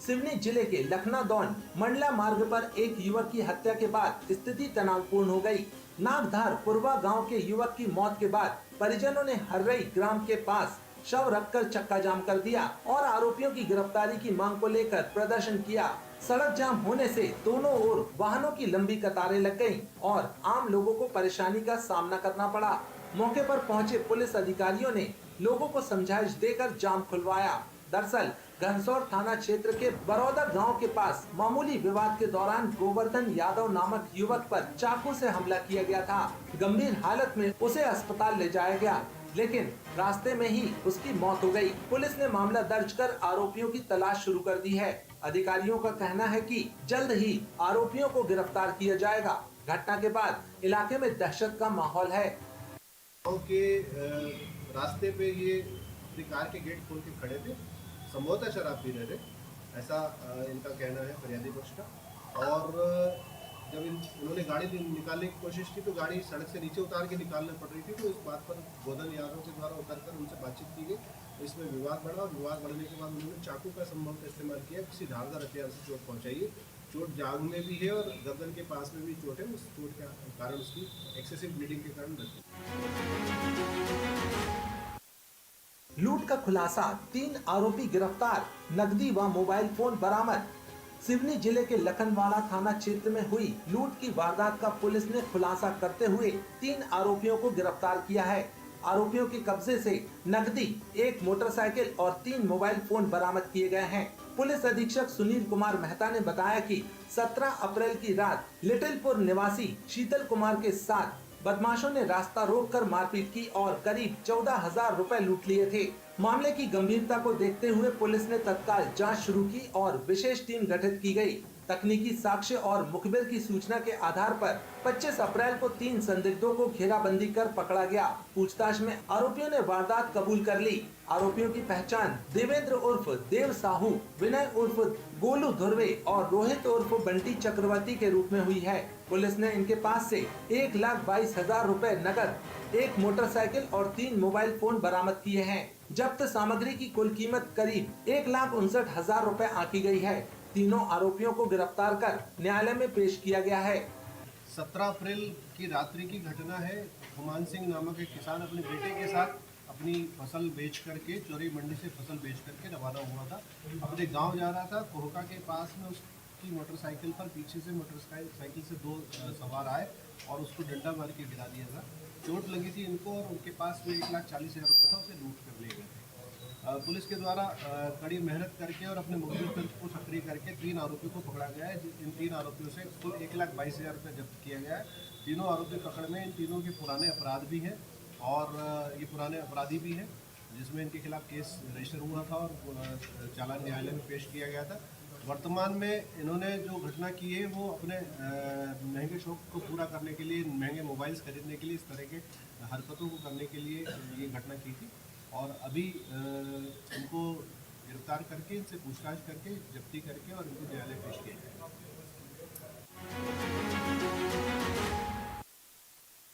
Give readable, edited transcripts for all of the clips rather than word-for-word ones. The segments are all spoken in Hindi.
सिवनी जिले के लखनादौन मंडला मार्ग पर एक युवक की हत्या के बाद स्थिति तनावपूर्ण हो गई। नागधार पुरवा गांव के युवक की मौत के बाद परिजनों ने हर्रई ग्राम के पास शव रखकर चक्का जाम कर दिया और आरोपियों की गिरफ्तारी की मांग को लेकर प्रदर्शन किया। सड़क जाम होने से दोनों ओर वाहनों की लंबी कतारें लग गईं और आम लोगों को परेशानी का सामना करना पड़ा। मौके पर पहुंचे पुलिस अधिकारियों ने लोगों को समझाइश देकर जाम खुलवाया। दरअसल घनसौर थाना क्षेत्र के बरौदा गांव के पास मामूली विवाद के दौरान गोवर्धन यादव नामक युवक पर चाकू से हमला किया गया था। गंभीर हालत में उसे अस्पताल ले जाया गया, लेकिन रास्ते में ही उसकी मौत हो गई। पुलिस ने मामला दर्ज कर आरोपियों की तलाश शुरू कर दी है। अधिकारियों का कहना है कि जल्द ही आरोपियों को गिरफ्तार किया जाएगा। घटना के बाद इलाके में दहशत का माहौल है। रास्ते पे ये अपनी कार के गेट खोल के खड़े थे, संभवतः शराब पी रहे थे, ऐसा इनका कहना है फरियादी पक्ष का। और जब इन्होंने गाड़ी निकालने की कोशिश की तो गाड़ी सड़क से नीचे उतार के निकालना पड़ रही थी, तो इस बात पर गोवर्धन यादव के द्वारा उतरकर उनसे बातचीत की गई। तो इसमें विवाद बढ़ा और विवाद बढ़ने के बाद उन्होंने चाकू का संभवतः इस्तेमाल किया, किसी धारदार हथियार से चोट पहुँचाई है। चोट जांघ में भी है और गर्दन के पास में भी चोट है। उस चोट के कारण उसकी एक्सेसिव ब्लीडिंग के कारण मृत्यु। लूट का खुलासा, 3 आरोपी गिरफ्तार, नकदी व मोबाइल फोन बरामद। सिवनी जिले के लखनवाड़ा थाना क्षेत्र में हुई लूट की वारदात का पुलिस ने खुलासा करते हुए 3 आरोपियों को गिरफ्तार किया है। आरोपियों के कब्जे से नकदी, 1 मोटरसाइकिल और 3 मोबाइल फोन बरामद किए गए हैं। पुलिस अधीक्षक सुनील कुमार मेहता ने बताया कि 17 अप्रैल की रात लिटिलपुर निवासी शीतल कुमार के साथ बदमाशों ने रास्ता रोककर मारपीट की और करीब 14,000 रुपए लूट लिए थे। मामले की गंभीरता को देखते हुए पुलिस ने तत्काल जांच शुरू की और विशेष टीम गठित की गई। तकनीकी साक्ष्य और मुखबिर की सूचना के आधार पर 25 अप्रैल को 3 संदिग्धों को घेराबंदी कर पकड़ा गया। पूछताछ में आरोपियों ने वारदात कबूल कर ली। आरोपियों की पहचान देवेंद्र उर्फ देव साहू, विनय उर्फ गोलू धुर्वे और रोहित उर्फ बंटी चक्रवर्ती के रूप में हुई है। पुलिस ने इनके पास से 1,22,000 रुपए नकद, 1 मोटरसाइकिल और 3 मोबाइल फोन बरामद किए हैं। जब्त सामग्री की कुल कीमत करीब 1,59,000 रुपए आंकी गई है। तीनों आरोपियों को गिरफ्तार कर न्यायालय में पेश किया गया है। 17 अप्रैल की रात्रि की घटना है। हुमान सिंह नामक एक किसान अपने बेटे के साथ अपनी फसल बेच करके, चोरी मंडी से फसल बेच करके रवाना हुआ था। अपने गांव जा रहा था। कोहका के पास में उसकी मोटरसाइकिल पर पीछे से मोटरसाइकिल से 2 सवार आए और उसको डंडा मार के गिरा दिया था। चोट लगी थी इनको और उनके पास में 1,40,000 रुपये था, उसे लूट कर ले गए थे। पुलिस के द्वारा कड़ी मेहनत करके और अपने मुखबिर को सक्रिय करके 3 आरोपियों को पकड़ा गया है। इन 3 आरोपियों से कुल 1,22,000 रुपये जब्त किया गया है। तीनों आरोपी पकड़ में इन तीनों के पुराने अपराध भी हैं और ये पुराने अपराधी भी हैं, जिसमें इनके खिलाफ केस रजिस्टर हुआ था और चालान न्यायालय में पेश किया गया था। वर्तमान में इन्होंने जो घटना की है वो अपने महंगे शौक को पूरा करने के लिए, महंगे मोबाइल्स खरीदने के लिए, इस तरह के हरकतों को करने के लिए ये घटना की थी। और अभी इनको गिरफ्तार करके, इनसे पूछताछ करके, जब्ती करके और इनको न्यायालय पेश किया जाएगा।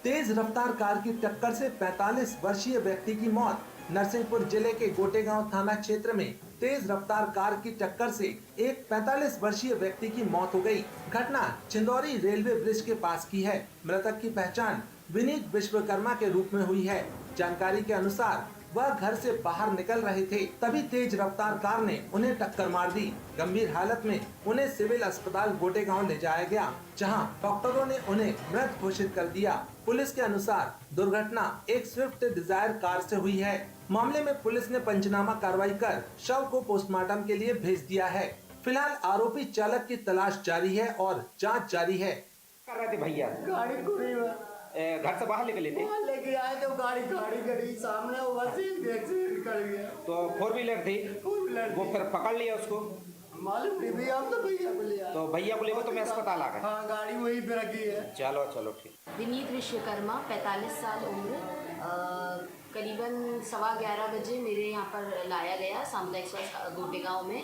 तेज रफ्तार कार की टक्कर से 45 वर्षीय व्यक्ति की मौत। नरसिंहपुर जिले के गोटेगांव थाना क्षेत्र में तेज रफ्तार कार की टक्कर से एक 45 वर्षीय व्यक्ति की मौत हो गई। घटना चिंदौरी रेलवे ब्रिज के पास की है। मृतक की पहचान विनीत विश्वकर्मा के रूप में हुई है। जानकारी के अनुसार वह घर से बाहर निकल रहे थे, तभी तेज रफ्तार कार ने उन्हें टक्कर मार दी। गंभीर हालत में उन्हें सिविल अस्पताल गोटेगांव ले जाया गया, जहां डॉक्टरों ने उन्हें मृत घोषित कर दिया। पुलिस के अनुसार दुर्घटना एक स्विफ्ट डिजायर कार से हुई है। मामले में पुलिस ने पंचनामा कार्रवाई कर शव को पोस्टमार्टम के लिए भेज दिया है। फिलहाल आरोपी चालक की तलाश जारी है और जाँच जारी है। कर रहे थे भैया, गाड़ी खुली हुआ घर से बाहर निकले थे, लेके आए तो गाड़ी खड़ी सामने एक्सीडेंट कर गया। तो 4 व्हीलर थी, वो फिर पकड़ लिया उसको, मालूम नहीं भैया, हम तो भैया को लिया, तो भैया को लेकर तो मैं अस्पताल आ गया। हाँ, गाड़ी वहीं पे रखी है। चलो चलो ठीक। विनीत विश्वकर्मा, 45 साल उम्र, करीबन 11:15 बजे मेरे यहाँ पर लाया गया सामुदायिक स्वास्थ्य गोटेगांव में।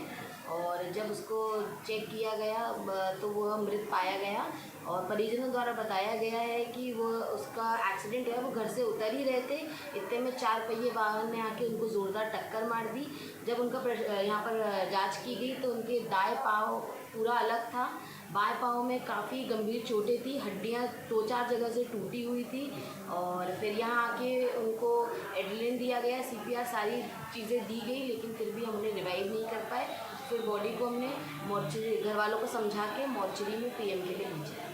और जब उसको चेक किया गया तो वह मृत पाया गया और परिजनों द्वारा बताया गया है कि वो उसका एक्सीडेंट है, वो घर से उतर ही रहे थे, इतने में 4 पहिए वाहन ने आके उनको ज़ोरदार टक्कर मार दी। जब उनका यहाँ पर जांच की गई तो उनके दाएं पाँव पूरा अलग था, बाएं पाँव में काफ़ी गंभीर चोटें थी, हड्डियाँ 2-4 जगह से टूटी हुई थी और फिर यहाँ आके उनको एड्रेनलिन दिया गया, CPR सारी चीज़ें दी गई, लेकिन फिर भी हमने रिवाइव नहीं कर पाए। फिर बॉडी को हमने मॉर्चरी, घर वालों को समझा के मॉर्चरी में PM के लिए भेजा।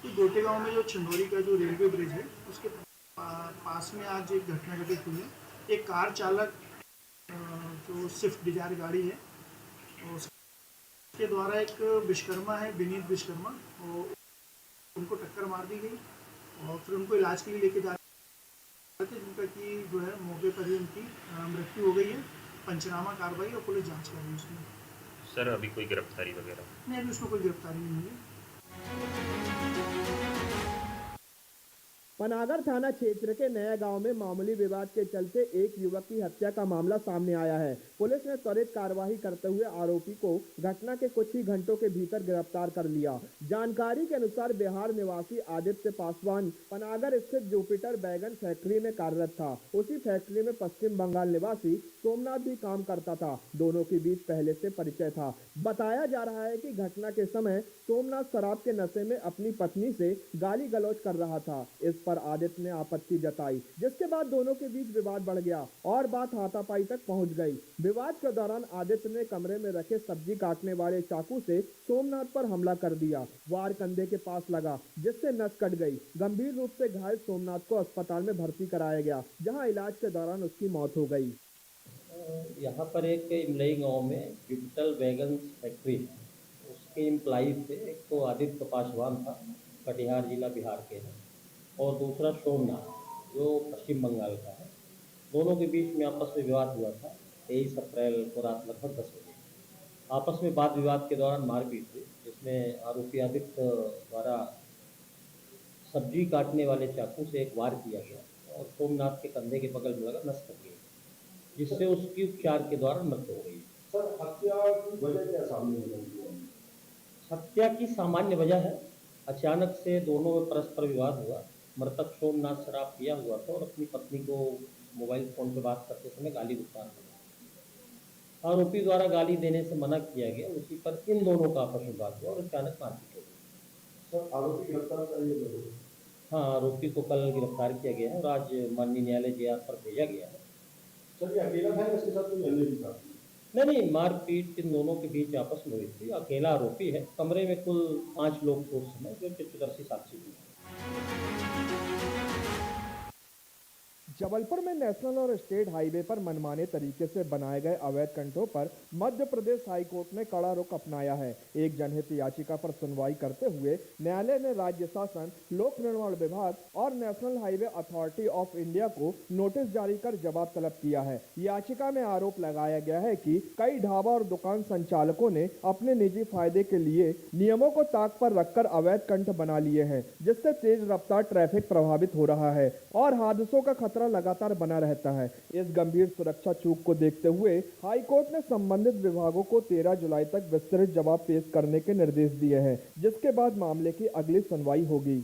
तो गोटे गांव में जो छंदौरी का जो रेलवे ब्रिज है उसके पास में आज एक घटना घटित हुई है। एक कार चालक जो स्विफ्ट डिजायर गाड़ी है उसके द्वारा एक विश्वकर्मा है, विनीत विश्वकर्मा, और उनको टक्कर मार दी गई और फिर उनको इलाज के लिए लेके जा रहे थे, जिनका कि जो है मौके पर ही उनकी मृत्यु हो गई है। पंचनामा कार्रवाई और पुलिस जाँच कर रही है उसमें। सर अभी कोई गिरफ्तारी वगैरह? नहीं, अभी उसमें कोई गिरफ्तारी नहीं हुई है। पनागर थाना क्षेत्र के नया गांव में मामूली विवाद के चलते एक युवक की हत्या का मामला सामने आया है। पुलिस ने त्वरित कार्रवाई करते हुए आरोपी को घटना के कुछ ही घंटों के भीतर गिरफ्तार कर लिया। जानकारी के अनुसार बिहार निवासी आदित्य पासवान पनागर स्थित जुपिटर बैगन फैक्ट्री में कार्यरत था। उसी फैक्ट्री में पश्चिम बंगाल निवासी सोमनाथ भी काम करता था। दोनों के बीच पहले से परिचय था। बताया जा रहा है कि घटना के समय सोमनाथ शराब के नशे में अपनी पत्नी से गाली गलौज कर रहा था। इस पर आदित्य ने आपत्ति जताई, जिसके बाद दोनों के बीच विवाद बढ़ गया और बात हाथापाई तक पहुंच गई। विवाद के दौरान आदित्य ने कमरे में रखे सब्जी काटने वाले चाकू से सोमनाथ पर हमला कर दिया। वार कंधे के पास लगा, जिससे नस कट गई। गंभीर रूप से घायल सोमनाथ को अस्पताल में भर्ती कराया गया, जहां इलाज के दौरान उसकी मौत हो गई। यहाँ पर एक इमलई गांव में जुपिटर वैगन फैक्ट्री है, उसके एम्प्लॉई थे। एक तो आदित्य पासवान था, कटिहार जिला बिहार के हैं, और दूसरा सोमनाथ जो पश्चिम बंगाल का है। दोनों के बीच में आपस में विवाद हुआ था 23 अप्रैल को रात लगभग 10 बजे। आपस में वाद विवाद के दौरान मारपीट हुई, जिसमें आरोपी आदित्य द्वारा सब्जी काटने वाले चाकू से एक वार किया गया और सोमनाथ के कंधे के बगल में लगा, नस कट गई, जिससे उसकी उपचार के दौरान मृत्यु हो गई। सर, हत्या की वजह क्या सामने आई? हत्या की सामान्य वजह है, अचानक से दोनों में परस्पर विवाद हुआ। मृतक सोमनाथ शराब पिया हुआ था और अपनी पत्नी को मोबाइल फोन पर बात करते समय गाली गुस्तान किया। आरोपी द्वारा गाली देने से मना किया गया, उसी पर इन दोनों का आपस में बात हुआ और अचानक मारपीट हो गई। सर, आरोपी गिरफ्तार चाहिए? हाँ, आरोपी को कल गिरफ्तार किया गया है और आज माननीय न्यायालय JR पर भेजा गया है। सर, ये अकेला था, इसके साथ कोई अन्य भी था? नहीं, मारपीट इन दोनों के बीच आपस में हुई थी। अकेला आरोपी है। कमरे में कुल 5 लोग थे उस समय, जो चक्षुदर्शी साक्षी थे। जबलपुर में नेशनल और स्टेट हाईवे पर मनमाने तरीके से बनाए गए अवैध कंटों पर मध्य प्रदेश हाईकोर्ट ने कड़ा रुख अपनाया है। एक जनहित याचिका पर सुनवाई करते हुए न्यायालय ने राज्य शासन, लोक निर्माण विभाग और national highway authority of India को नोटिस जारी कर जवाब तलब किया है। याचिका में आरोप लगाया गया है कि कई ढाबा और दुकान संचालकों ने अपने निजी फायदे के लिए नियमों को ताक पर रखकर अवैध कंठ बना लिए हैं, जिससे तेज रफ्तार ट्रैफिक प्रभावित हो रहा है और हादसों का खतरा लगातार बना रहता है। इस गंभीर सुरक्षा चूक को देखते हुए हाई कोर्ट ने संबंधित विभागों को 13 जुलाई तक विस्तृत जवाब पेश करने के निर्देश दिए हैं, जिसके बाद मामले की अगली सुनवाई होगी।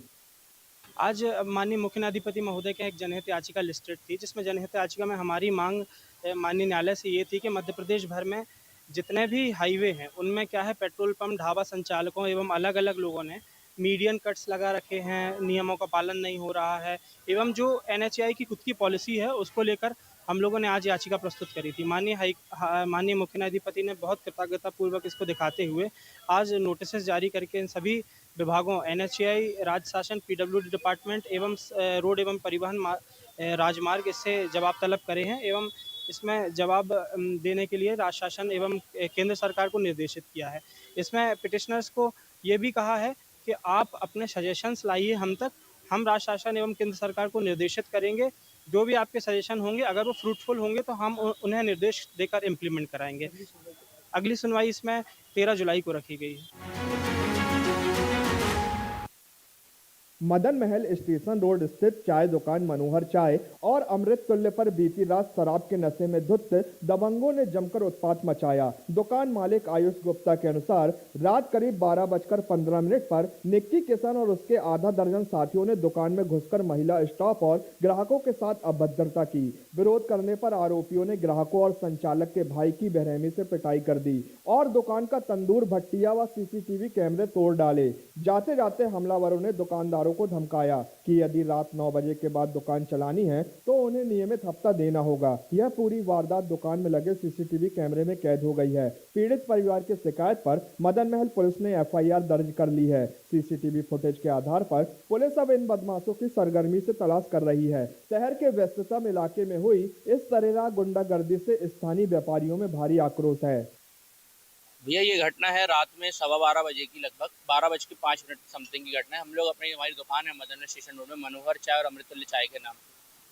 आज माननीय मुख्य न्यायाधिपति महोदय के एक जनहित याचिका लिस्टेड थी, जिसमें जनहित याचिका में हमारी मांग माननीय न्यायालय से ये थी कि मध्य प्रदेश भर में जितने भी हाईवे हैं उनमें क्या है, पेट्रोल पंप, ढाबा संचालकों एवं अलग अलग लोगों ने मीडियन कट्स लगा रखे हैं, नियमों का पालन नहीं हो रहा है, एवं जो NHAI की खुद की पॉलिसी है उसको लेकर हम लोगों ने आज याचिका प्रस्तुत करी थी। माननीय मुख्य न्यायाधिपति ने बहुत कृतज्ञतापूर्वक इसको दिखाते हुए आज नोटिस जारी करके इन सभी विभागों NHAI, राज्य शासन, PWD डिपार्टमेंट एवं रोड एवं परिवहन राजमार्ग इससे जवाब तलब करे हैं एवं इसमें जवाब देने के लिए राज्य शासन एवं केंद्र सरकार को निर्देशित किया है। इसमें पिटिशनर्स को ये भी कहा है कि आप अपने सजेशंस लाइए हम तक, हम राज्य शासन एवं केंद्र सरकार को निर्देशित करेंगे। जो भी आपके सजेशन होंगे अगर वो फ्रूटफुल होंगे तो हम उन्हें निर्देश देकर इम्प्लीमेंट कराएंगे। अगली सुनवाई इसमें 13 जुलाई को रखी गई है। मदन महल स्टेशन रोड स्थित चाय दुकान मनोहर चाय और अमृत तुल्य पर बीती रात शराब के नशे में धुत दबंगों ने जमकर उत्पात मचाया। दुकान मालिक आयुष गुप्ता के अनुसार रात करीब 12:15 पर निक्की किशन और उसके आधा दर्जन साथियों ने दुकान में घुसकर महिला स्टाफ और ग्राहकों के साथ अभद्रता की। विरोध करने पर आरोपियों ने ग्राहकों और संचालक के भाई की बेरहमी से पिटाई कर दी और दुकान का तंदूर, भट्टिया व सीसीटीवी कैमरे तोड़ डाले। जाते जाते हमलावरों ने दुकानदारों को धमकाया कि यदि रात 9 बजे के बाद दुकान चलानी है तो उन्हें नियमित हफ्ता देना होगा। यह पूरी वारदात दुकान में लगे सीसीटीवी कैमरे में कैद हो गई है। पीड़ित परिवार की शिकायत पर मदन महल पुलिस ने एफआईआर दर्ज कर ली है। सीसीटीवी फुटेज के आधार पर पुलिस अब इन बदमाशों की सरगर्मी से तलाश कर रही है। शहर के व्यस्ततम इलाके में हुई इस तरेरा गुंडागर्दी से स्थानीय व्यापारियों में भारी आक्रोश है। भैया ये घटना है रात में 12:15 बजे की, लगभग 12:05 समथिंग की घटना है। हम लोग हमारी दुकान है मदन स्टेशन रोड में, मनोहर चाय और अमृतुल्य चाय के नाम,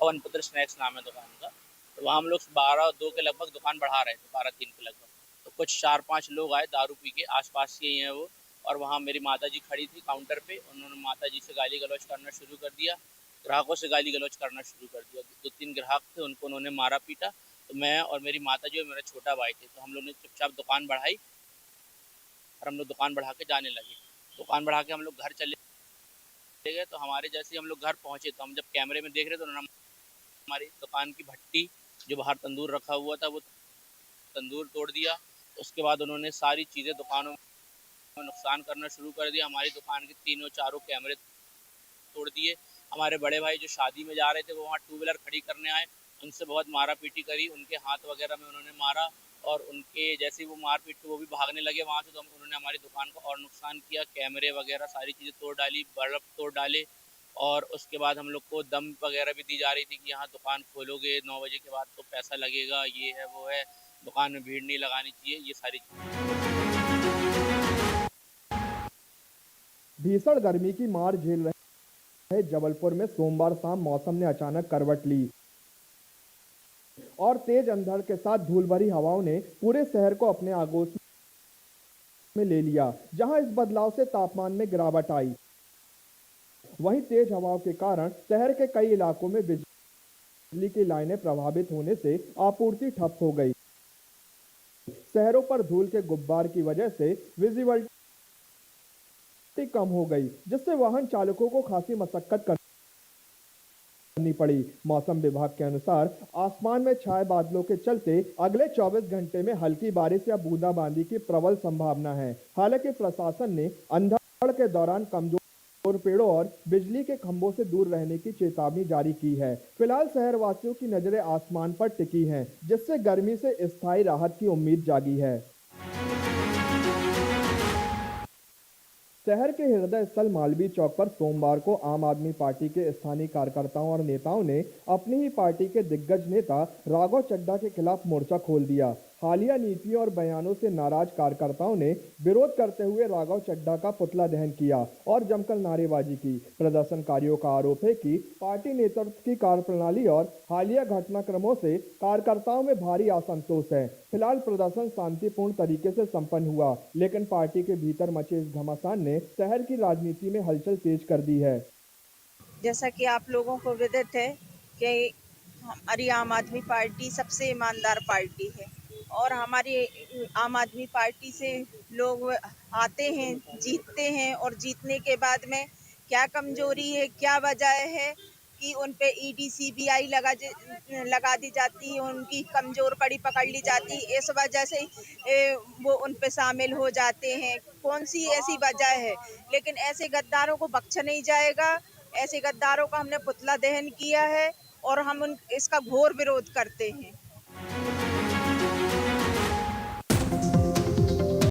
पवन पुत्र स्नैक्स नाम है दुकान का। तो वहाँ हम लोग 12:02 के लगभग दुकान बढ़ा रहे थे, 12:03 के लगभग। तो कुछ 4-5 लोग आए दारू पी के, आसपास के ही हैं वो, और वहाँ मेरी माता जी खड़ी थी काउंटर पे। उन्होंने माता जी से गाली गलौज करना शुरू कर दिया, ग्राहकों से गाली गलौज करना शुरू कर दिया। 2-3 ग्राहक थे, उनको उन्होंने मारा पीटा। तो मैं और मेरी माता जी और मेरा छोटा भाई थे, तो हम लोग ने चुपचाप दुकान बढ़ाई और हम लोग दुकान बढ़ा के जाने लगे। दुकान बढ़ा के हम लोग घर चले गए। तो हमारे जैसे हम लोग घर पहुंचे तो हम जब कैमरे में देख रहे तो उन्होंने हमारी दुकान की भट्टी जो बाहर तंदूर रखा हुआ था वो तंदूर तोड़ दिया। उसके बाद उन्होंने सारी चीज़ें दुकानों में नुकसान करना शुरू कर दिया। हमारी दुकान के 3-4 कैमरे तोड़ दिए। हमारे बड़े भाई जो शादी में जा रहे थे वो वहाँ 2 व्हीलर खड़ी करने आए, उनसे बहुत मारा पीटी करी, उनके हाथ वगैरह में उन्होंने मारा और उनके जैसे वो मार पीट वो भी भागने लगे वहाँ से। तो उन्होंने हमारी दुकान को और नुकसान किया, कैमरे वगैरह सारी चीज़ें तोड़ डाली, बल्ब तोड़ डाले। और उसके बाद हम लोग को दम वगैरह भी दी जा रही थी कि यहाँ दुकान खोलोगे 9 बजे के बाद तो पैसा लगेगा, ये है वो है, दुकान में भीड़ नहीं लगानी चाहिए, ये सारी चीज़ें। भीषण गर्मी की मार झेल रहे जबलपुर में सोमवार शाम मौसम ने अचानक करवट ली और तेज अंधड़ के साथ धूल भरी हवाओं ने पूरे शहर को अपने आगोश में ले लिया। जहां इस बदलाव से तापमान में गिरावट आई, वहीं तेज हवाओं के कारण शहर के कई इलाकों में बिजली की लाइनें प्रभावित होने से आपूर्ति ठप हो गई। शहरों पर धूल के गुब्बार की वजह से विजिबिलिटी कम हो गई, जिससे वाहन चालकों को खासी मशक्कत करनी पड़ी। मौसम विभाग के अनुसार आसमान में छाए बादलों के चलते अगले 24 घंटे में हल्की बारिश या बूंदाबांदी की प्रबल संभावना है। हालांकि प्रशासन ने अंधड़ के दौरान कमजोर पेड़ों और बिजली के खंभों से दूर रहने की चेतावनी जारी की है। फिलहाल शहरवासियों की नजरें आसमान पर टिकी हैं, जिससे गर्मी से स्थायी राहत की उम्मीद जागी है। शहर के हृदय स्थल मालवीय चौक पर सोमवार को आम आदमी पार्टी के स्थानीय कार्यकर्ताओं और नेताओं ने अपनी ही पार्टी के दिग्गज नेता राघव चड्ढा के खिलाफ मोर्चा खोल दिया। हालिया नीतियों और बयानों से नाराज कार्यकर्ताओं ने विरोध करते हुए राघव चड्ढा का पुतला दहन किया और जमकर नारेबाजी की। प्रदर्शनकारियों का आरोप है कि पार्टी नेतृत्व की कार्यप्रणाली और हालिया घटनाक्रमों से कार्यकर्ताओं में भारी असंतोष है। फिलहाल प्रदर्शन शांतिपूर्ण तरीके से संपन्न हुआ, लेकिन पार्टी के भीतर मचे इस घमासान ने शहर की राजनीति में हलचल तेज कर दी है। जैसा कि आप लोगों को विदित है कि हमारी आम आदमी पार्टी सबसे ईमानदार पार्टी है और हमारी आम आदमी पार्टी से लोग आते हैं, जीतते हैं और जीतने के बाद में क्या कमजोरी है, क्या वजह है कि उन पे ईडी सीबीआई लगा दी जाती है, उनकी कमजोर कड़ी पकड़ ली जाती है, इस वजह से वो उन पे शामिल हो जाते हैं। कौन सी ऐसी वजह है? लेकिन ऐसे गद्दारों को बख्शा नहीं जाएगा। ऐसे गद्दारों का हमने पुतला दहन किया है और हम इसका घोर विरोध करते हैं।